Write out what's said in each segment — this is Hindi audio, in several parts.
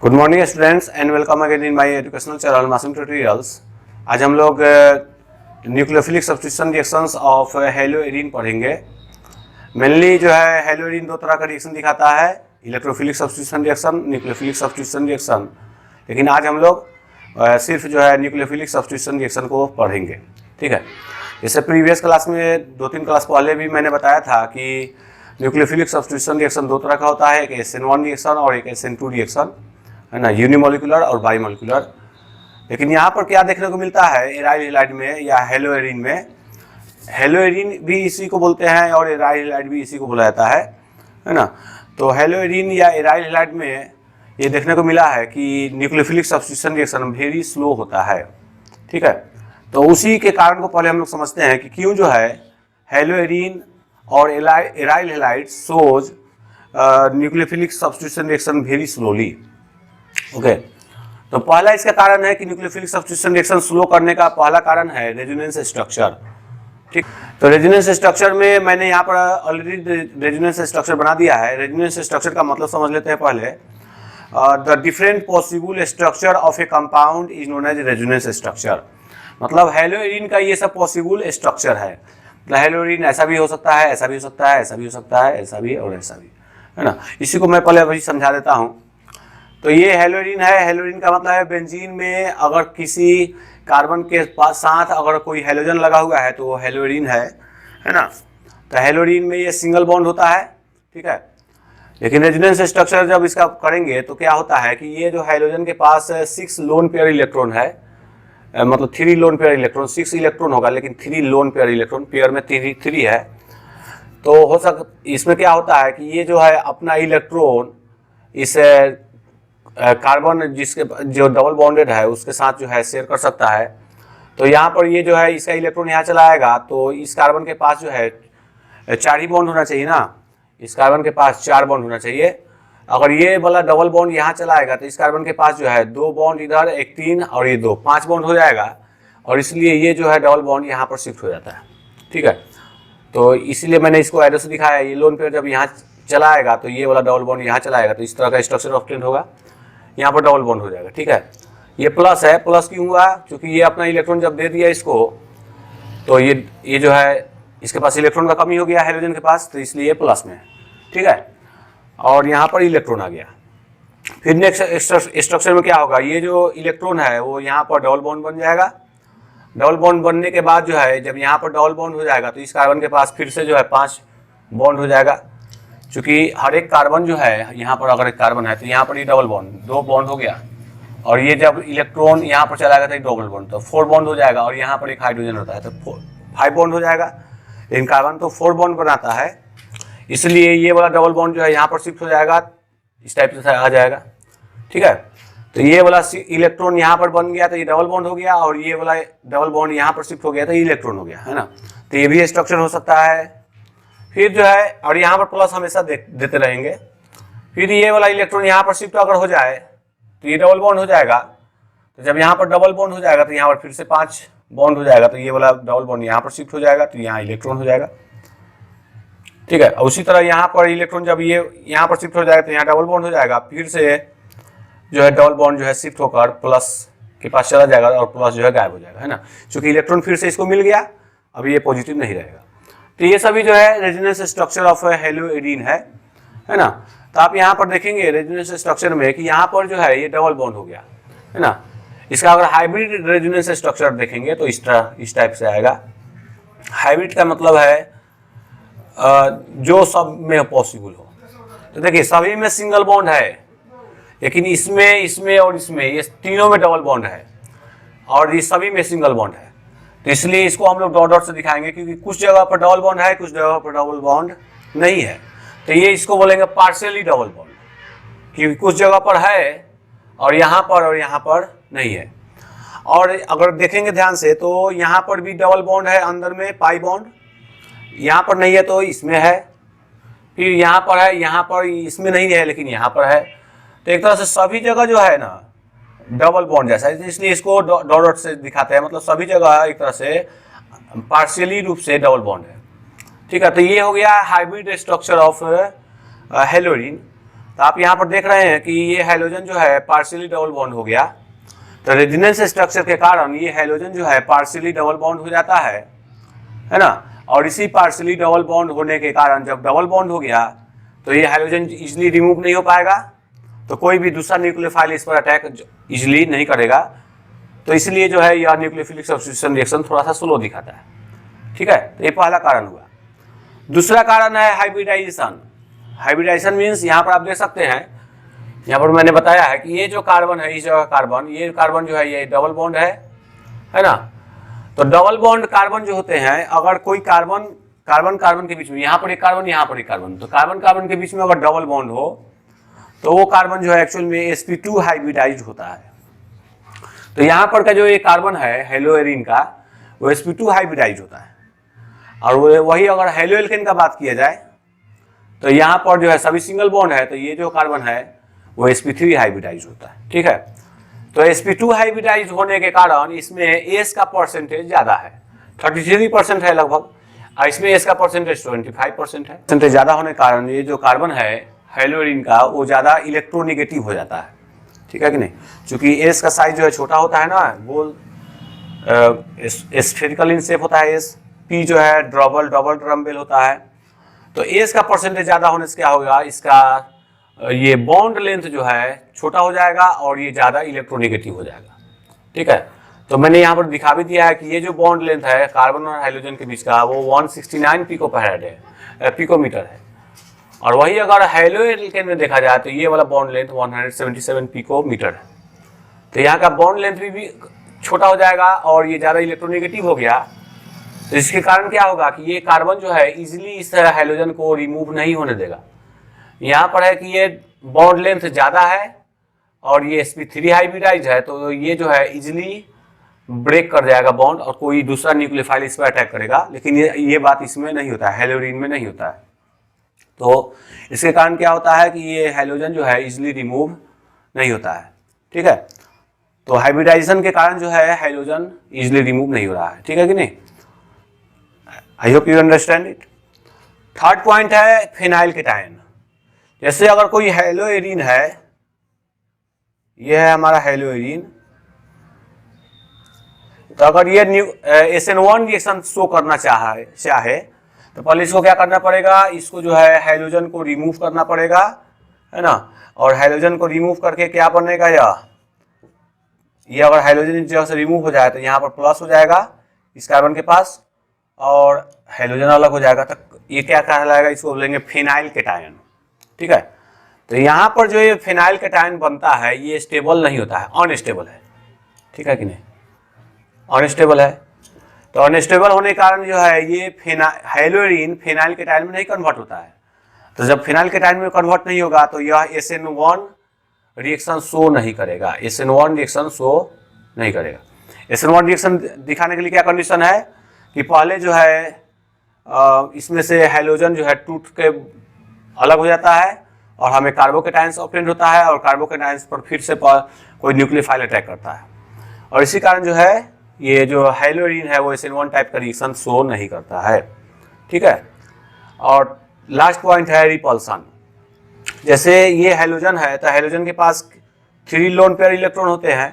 Good morning students and welcome again in my educational channel मासूम ट्यूटोरियल्स। आज हम लोग nucleophilic substitution reactions of haloarene पढ़ेंगे। मेनली जो है हेलोएरीन दो तरह का रिएक्शन दिखाता है, electrophilic substitution reaction, nucleophilic substitution reaction. लेकिन आज हम लोग सिर्फ जो है न्यूक्लियोफिलिक सब्स्टिट्यूशन रिएक्शन को पढ़ेंगे, ठीक है। जैसे प्रीवियस क्लास में 2-3 क्लास पहले भी मैंने बताया था कि न्यूक्लियोफिलिक सब्स्टिट्यूशन रिएक्शन दो तरह का होता है, एक SN1 रिएक्शन और एक SN2 रिएक्शन, है ना, यूनिमोलिकुलर और बाईमोलिकुलर। लेकिन यहाँ पर क्या देखने को मिलता है एराइल हैलाइड में या हेलोएरीन में, हेलोएरीन भी इसी को बोलते हैं और एराइल हैलाइड भी इसी को बोला जाता है ना। तो हेलोएरीन या एराइल हैलाइड में ये देखने को मिला है कि nucleophilic substitution reaction very slow होता है, ठीक है। तो उसी के कारण को पहले हम लोग समझते हैं कि क्यों जो है हेलोएरीन और aryl halide shows nucleophilic substitution reaction very slowly. Okay, तो पहला इसका कारण है कि न्यूक्लियोफिलिक सब्स्टिट्यूशन रिएक्शन स्लो करने का पहला कारण है रेजोनेंस स्ट्रक्चर, ठीक। तो रेजोनेंस स्ट्रक्चर में मैंने यहाँ पर ऑलरेडी रेजोनेंस स्ट्रक्चर बना दिया है। रेजोनेंस स्ट्रक्चर का मतलब समझ लेते हैं पहले। The different possible structure of a compound is known as resonance structure. मतलब हेलोएरीन का ये सब पॉसिबल स्ट्रक्चर है। मतलब हेलोएरीन ऐसा भी हो सकता है, ऐसा भी हो सकता है, ऐसा भी हो सकता है, ऐसा भी और ऐसा भी, है ना। इसी को मैं पहले अभी समझा देता हूँ। तो ये हेलोएरीन है। हेलोएरीन का मतलब है बेंजीन में अगर किसी कार्बन के साथ अगर कोई हेलोजन लगा हुआ है तो वो हेलोएरीन है ना। तो हेलोएरीन में ये सिंगल बॉन्ड होता है, ठीक है। लेकिन रेजोनेंस स्ट्रक्चर जब इसका करेंगे तो क्या होता है कि ये जो हेलोजन के पास 6 लोन पेयर इलेक्ट्रॉन है, मतलब 3 लोन पेयर इलेक्ट्रॉन, 6 इलेक्ट्रॉन होगा लेकिन 3 लोन पेयर इलेक्ट्रॉन, पेयर में 3 है। तो हो इसमें क्या होता है कि ये जो है अपना इलेक्ट्रॉन इस कार्बन जिसके जो डबल बॉन्डेड है उसके साथ जो है शेयर कर सकता है। तो यहाँ पर ये जो है इसका इलेक्ट्रॉन यहाँ चला आएगा तो इस कार्बन के पास जो है 4 ही बॉन्ड होना चाहिए ना। इस कार्बन के पास 4 बॉन्ड होना चाहिए। अगर ये वाला डबल बॉन्ड यहाँ चला आएगा तो इस कार्बन के पास जो है 2 बॉन्ड इधर, एक 3 और ये 2, 5 बॉन्ड हो जाएगा। और इसलिए ये जो है डबल बॉन्ड यहाँ पर शिफ्ट हो जाता है, ठीक है। तो इसलिए मैंने इसको एरो से दिखाया। ये लोन पेयर जब यहाँ चला आएगा तो ये वाला डबल बॉन्ड यहाँ चला आएगा तो इस तरह का स्ट्रक्चर ऑब्टेन होगा, यहाँ पर डबल बॉन्ड हो जाएगा, ठीक है। ये प्लस है। प्लस क्यों हुआ? क्योंकि ये अपना इलेक्ट्रॉन जब दे दिया इसको तो ये जो है इसके पास इलेक्ट्रॉन का कमी हो गया हेलोजन के पास, तो इसलिए ये प्लस में है, ठीक है। और यहाँ पर इलेक्ट्रॉन आ गया। फिर नेक्स्ट स्ट्रक्चर में क्या होगा, ये जो इलेक्ट्रॉन है वो यहाँ पर डबल बॉन्ड बन जाएगा। डबल बॉन्ड बनने के बाद जो है जब यहाँ पर डबल बॉन्ड हो जाएगा तो इस कार्बन के पास फिर से जो है 5 बॉन्ड हो जाएगा। चूँकि हर एक कार्बन जो है यहाँ पर अगर एक कार्बन है तो यहाँ पर ये डबल बॉन्ड, 2 बॉन्ड हो गया। और ये जब इलेक्ट्रॉन यहाँ पर चला गया तो डबल बॉन्ड, तो 4 बॉन्ड हो जाएगा। और यहाँ पर एक हाइड्रोजन होता है तो 5 बॉन्ड हो जाएगा। लेकिन कार्बन तो 4 बॉन्ड बनाता है, इसलिए ये वाला डबल बॉन्ड जो है यहाँ पर शिफ्ट हो जाएगा, इस टाइप से आ जाएगा, ठीक है। तो ये वाला इलेक्ट्रॉन यहाँ पर बन गया तो ये डबल बॉन्ड हो गया, और ये वाला डबल बॉन्ड यहाँ पर शिफ्ट हो गया तो ये इलेक्ट्रॉन हो गया, है ना। तो ये भी स्ट्रक्चर हो सकता है। फिर जो है और यहाँ पर प्लस हमेशा देते रहेंगे। फिर ये वाला इलेक्ट्रॉन यहाँ पर शिफ्ट अगर हो जाए तो ये डबल बॉन्ड हो जाएगा। तो जब यहाँ पर डबल बॉन्ड हो जाएगा तो यहाँ पर फिर से 5 बॉन्ड हो जाएगा। तो ये वाला डबल बॉन्ड यहाँ पर शिफ्ट हो जाएगा तो यहाँ इलेक्ट्रॉन हो जाएगा, ठीक है। उसी तरह यहाँ पर इलेक्ट्रॉन जब ये यहाँ पर शिफ्ट हो जाएगा तो यहाँ डबल बॉन्ड हो जाएगा। फिर से जो है डबल बॉन्ड जो है शिफ्ट होकर प्लस के पास चला जाएगा और प्लस जो है गायब हो जाएगा, है ना। क्योंकि इलेक्ट्रॉन फिर से इसको मिल गया, अभी ये पॉजिटिव नहीं रहेगा। तो ये सभी जो है रेजोनेंस स्ट्रक्चर ऑफ हेलोएरीन है ना। तो आप यहाँ पर देखेंगे रेजोनेंस स्ट्रक्चर में कि यहाँ पर जो है ये डबल बॉन्ड हो गया, है ना। इसका अगर हाइब्रिड रेजोनेंस स्ट्रक्चर देखेंगे तो इस टाइप से आएगा। हाइब्रिड का मतलब है जो सब में पॉसिबल हो। तो देखिए सभी में सिंगल बॉन्ड है, लेकिन इसमें और इसमें ये तीनों में डबल बॉन्ड है, और ये सभी में सिंगल बॉन्ड है। तो इसलिए इसको हम लोग डॉट डॉट से दिखाएंगे, क्योंकि कुछ जगह पर डबल बॉन्ड है, कुछ जगह पर डबल बॉन्ड नहीं है। तो ये इसको बोलेंगे पार्शियली डबल बॉन्ड, क्योंकि कुछ जगह पर है और यहाँ पर नहीं है। और अगर देखेंगे ध्यान से तो यहाँ पर भी डबल बॉन्ड है अंदर में, पाई बॉन्ड, यहाँ पर नहीं है तो इसमें है। फिर यहाँ पर है, यहाँ पर इसमें नहीं है लेकिन यहाँ पर है। तो एक तरह से सभी जगह जो है ना डबल बॉन्ड जैसा है, इसलिए इसको डॉट डॉट से दिखाते हैं। मतलब सभी जगह एक तरह से पार्शियली रूप से डबल बॉन्ड है, ठीक है। तो ये हो गया हाइब्रिड स्ट्रक्चर ऑफ हेलोएरीन। तो आप यहाँ पर देख रहे हैं कि ये हाइड्रोजन जो है पार्शियली डबल बॉन्ड हो गया। तो रेजोनेंस स्ट्रक्चर के कारण ये हाइड्रोजन जो है पार्शियली डबल बॉन्ड हो जाता है ना। और इसी पार्शियली डबल बॉन्ड होने के कारण जब डबल बॉन्ड हो गया तो ये हाइड्रोजन इजीली रिमूव नहीं हो पाएगा, तो कोई भी दूसरा न्यूक्लियोफाइल इस पर अटैक इजीली नहीं करेगा। तो इसलिए जो है यह न्यूक्लियोफिलिक सब्स्टिट्यूशन रिएक्शन थोड़ा सा स्लो दिखाता है। ठीक है, तो ये पहला कारण हुआ। दूसरा कारण है हाइब्रिडाइजेशन। हाइब्रिडाइजेशन मीन्स यहाँ पर आप देख सकते हैं, यहाँ पर मैंने बताया है कि ये जो कार्बन है, इस जगह कार्बन, ये कार्बन जो है ये डबल बॉन्ड है ना। तो डबल बॉन्ड कार्बन जो होते हैं, अगर कोई कार्बन कार्बन के बीच में, यहाँ पर एक कार्बन, यहाँ पर एक कार्बन, तो कार्बन के बीच में अगर डबल बॉन्ड हो तो वो कार्बन जो है एक्चुअल में sp2 हाइब्रिडाइज्ड होता है। तो यहाँ पर का जो ये कार्बन है हेलोएरिन का, वो sp2 हाइब्रिडाइज्ड होता है। और वही अगर हेलोएल्केन का बात किया जाए तो यहाँ पर जो है सभी सिंगल बॉन्ड है, तो ये जो कार्बन है वो sp3 हाइब्रिडाइज्ड होता है। ठीक है, तो sp2 हाइब्रिडाइज्ड होने के कारण इसमें एस का परसेंटेज ज्यादा है, 33% है लगभग, और इसमें एस का परसेंटेज 25% है। परसेंटेज ज्यादा होने के कारण ये जो कार्बन है हेलोएरिन का वो ज्यादा इलेक्ट्रोनिगेटिव हो जाता है। ठीक है कि नहीं, क्योंकि एस का साइज जो है छोटा होता है ना, गोल स्फेरिकल इन शेप होता है एस। पी जो है डबल ड्रम बेल होता है। तो एस का परसेंटेज ज्यादा होने से क्या होगा, इसका ये बॉन्ड लेंथ जो है छोटा हो जाएगा और ये ज्यादा इलेक्ट्रोनिगेटिव हो जाएगा। ठीक है, तो मैंने यहाँ पर दिखा भी दिया है कि ये जो बॉन्ड लेंथ है कार्बन और हाइड्रोजन के बीच का वो 169 पिकोमीटर है। और वही अगर हेलोएल्केन में देखा जाए तो ये वाला बॉन्ड लेंथ 177 पिकोमीटर है। तो यहाँ का बॉन्ड लेंथ भी छोटा हो जाएगा और ये ज़्यादा इलेक्ट्रोनिगेटिव हो गया। तो इसके कारण क्या होगा कि ये कार्बन जो है इजीली इस हाइड्रोजन को रिमूव नहीं होने देगा। यहाँ पर है कि ये बॉन्ड लेंथ ज़्यादा है और ये sp3 हाइब्रिडाइज्ड है, तो ये जो है इजीली ब्रेक कर जाएगा बॉन्ड और कोई दूसरा न्यूक्लियोफाइल इस पर अटैक करेगा। लेकिन ये बात इसमें नहीं होता है, हेलोएरिन में नहीं होता है। तो इसके कारण क्या होता है कि ये हाइड्रोजन जो है इजीली रिमूव नहीं होता है। ठीक है, तो हाइब्रिडाइजेशन के कारण जो है हाइड्रोजन इजीली रिमूव नहीं हो रहा है। ठीक है कि नहीं, I hope you understand it. Third point है फिनाइल केटायन। जैसे अगर कोई हेलोएरिन है, ये है हमारा हेलोएरिन, तो अगर ये SN1 रिएक्शन शो करना चाहे तो पहले इसको क्या करना पड़ेगा, इसको जो है हाइड्रोजन को रिमूव करना पड़ेगा, है ना। और हाइड्रोजन को रिमूव करके क्या बनेगा, ये अगर हाइड्रोजन इस जगह से रिमूव हो जाए तो यहाँ पर प्लस हो जाएगा इस कार्बन के पास और हाइड्रोजन अलग हो जाएगा। तो ये क्या कहलाएगा, इसको बोलेंगे फिनाइल केटायन। ठीक है, तो यहाँ पर जो ये फिनाइल केटायन बनता है ये स्टेबल नहीं होता है, अनस्टेबल है। ठीक है कि नहीं, अनस्टेबल है। तो अनस्टेबल होने के कारण जो है ये हेलोएरिन फिनाइल केटायन में नहीं कन्वर्ट होता है। तो जब फिनाइल केटायन में कन्वर्ट नहीं होगा तो यह SN1 रिएक्शन शो नहीं करेगा, SN1 रिएक्शन शो नहीं करेगा। SN1 रिएक्शन दिखाने के लिए क्या कंडीशन है कि पहले जो है इसमें से हाइड्रोजन जो है टूट के अलग हो जाता है और हमें कार्बोकेटायंस ऑब्टेन होता है और कार्बोकेटायंस पर फिर से कोई न्यूक्लियोफाइल अटैक करता है। और इसी कारण जो है ये जो हेलोएरिन है वो SN1 टाइप का रिएक्शन शो नहीं करता है। ठीक है, और लास्ट पॉइंट है रिपल्सन। जैसे ये हाइड्रोजन है तो हाइड्रोजन के पास 3 लोन पेयर इलेक्ट्रॉन होते हैं।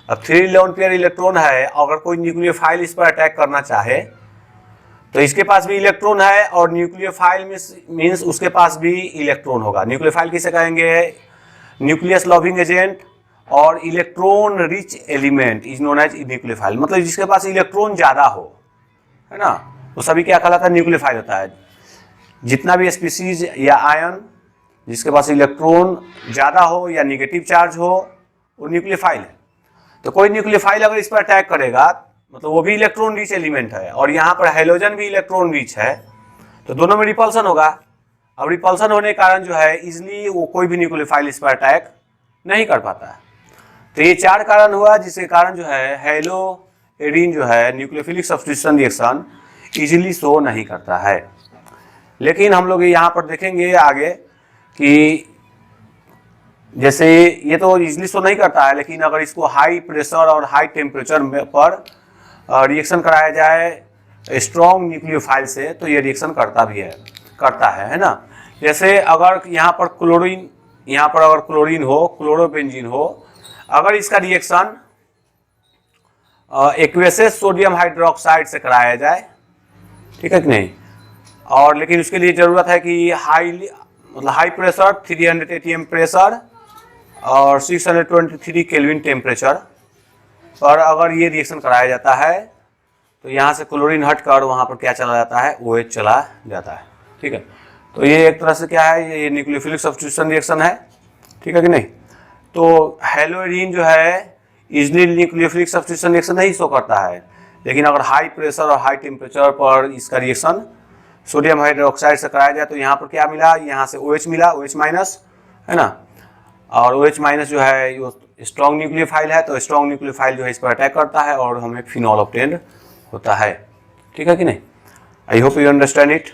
अब 3 लोन पेयर इलेक्ट्रॉन है, अगर कोई न्यूक्लियोफाइल इस पर अटैक करना चाहे तो इसके पास भी इलेक्ट्रॉन है और न्यूक्लियोफाइल मीन्स उसके पास भी इलेक्ट्रॉन होगा। न्यूक्लियोफाइल किसे कहेंगे, न्यूक्लियस लविंग एजेंट और electron rich element is known as nucleophile. मतलब जिसके पास इलेक्ट्रॉन ज्यादा हो, है ना, वो सभी क्या कहलाता है, न्यूक्लियोफाइल होता है। जितना भी स्पीसीज या आयन जिसके पास इलेक्ट्रॉन ज्यादा हो या निगेटिव चार्ज हो वो न्यूक्लियोफाइल है। तो कोई न्यूक्लियोफाइल अगर इस पर अटैक करेगा मतलब वो भी इलेक्ट्रॉन रिच एलिमेंट है और यहाँ पर हाइड्रोजन भी इलेक्ट्रॉन रिच है, तो दोनों में रिपल्सन होगा। अब रिपल्सन होने के कारण जो है इजिली वो कोई भी न्यूक्लियोफाइल इस पर अटैक नहीं कर पाता है। तो ये 4 कारण हुआ जिसके कारण जो है हेलोएरिन जो है nucleophilic substitution reaction easily show नहीं करता है। लेकिन हम लोग यहाँ पर देखेंगे आगे कि जैसे ये तो इजीली शो नहीं करता है, लेकिन अगर इसको हाई प्रेशर और हाई टेम्परेचर पर रिएक्शन कराया जाए स्ट्रॉन्ग न्यूक्लियोफाइल से तो ये रिएक्शन करता है ना। जैसे अगर यहाँ पर क्लोरीन यहाँ पर अगर क्लोरीन हो, क्लोरोबेंजीन हो, अगर इसका रिएक्शन एक्वेसेस सोडियम हाइड्रोक्साइड से कराया जाए, ठीक है कि नहीं, और लेकिन उसके लिए ज़रूरत है कि हाई प्रेशर 300 atm प्रेशर और 623 केल्विन टेम्परेचर पर अगर ये रिएक्शन कराया जाता है तो यहाँ से क्लोरीन हटकर वहाँ पर क्या चला जाता है, OH चला जाता है। ठीक है, तो ये एक तरह से क्या है, ये न्यूक्लियोफिलिक सब्स्टिट्यूशन रिएक्शन है। ठीक है कि नहीं। तो हैलोएरीन जो है इजली न्यूक्लियोफिलिक सब्स्टिट्यूशन रिएक्शन नहीं शो करता है, लेकिन अगर हाई प्रेशर और हाई टेम्परेचर पर इसका रिएक्शन सोडियम हाइड्रोक्साइड से कराया जाए तो यहाँ पर क्या मिला, यहाँ से OH मिला, OH माइनस, है ना, और OH माइनस जो है स्ट्रॉन्ग न्यूक्लियोफाइल है, तो स्ट्रॉन्ग न्यूक्लियोफाइल जो है इस पर अटैक करता है और हमें फिनॉल ऑब्टेन्ड होता है। ठीक है कि नहीं। I hope you understand it.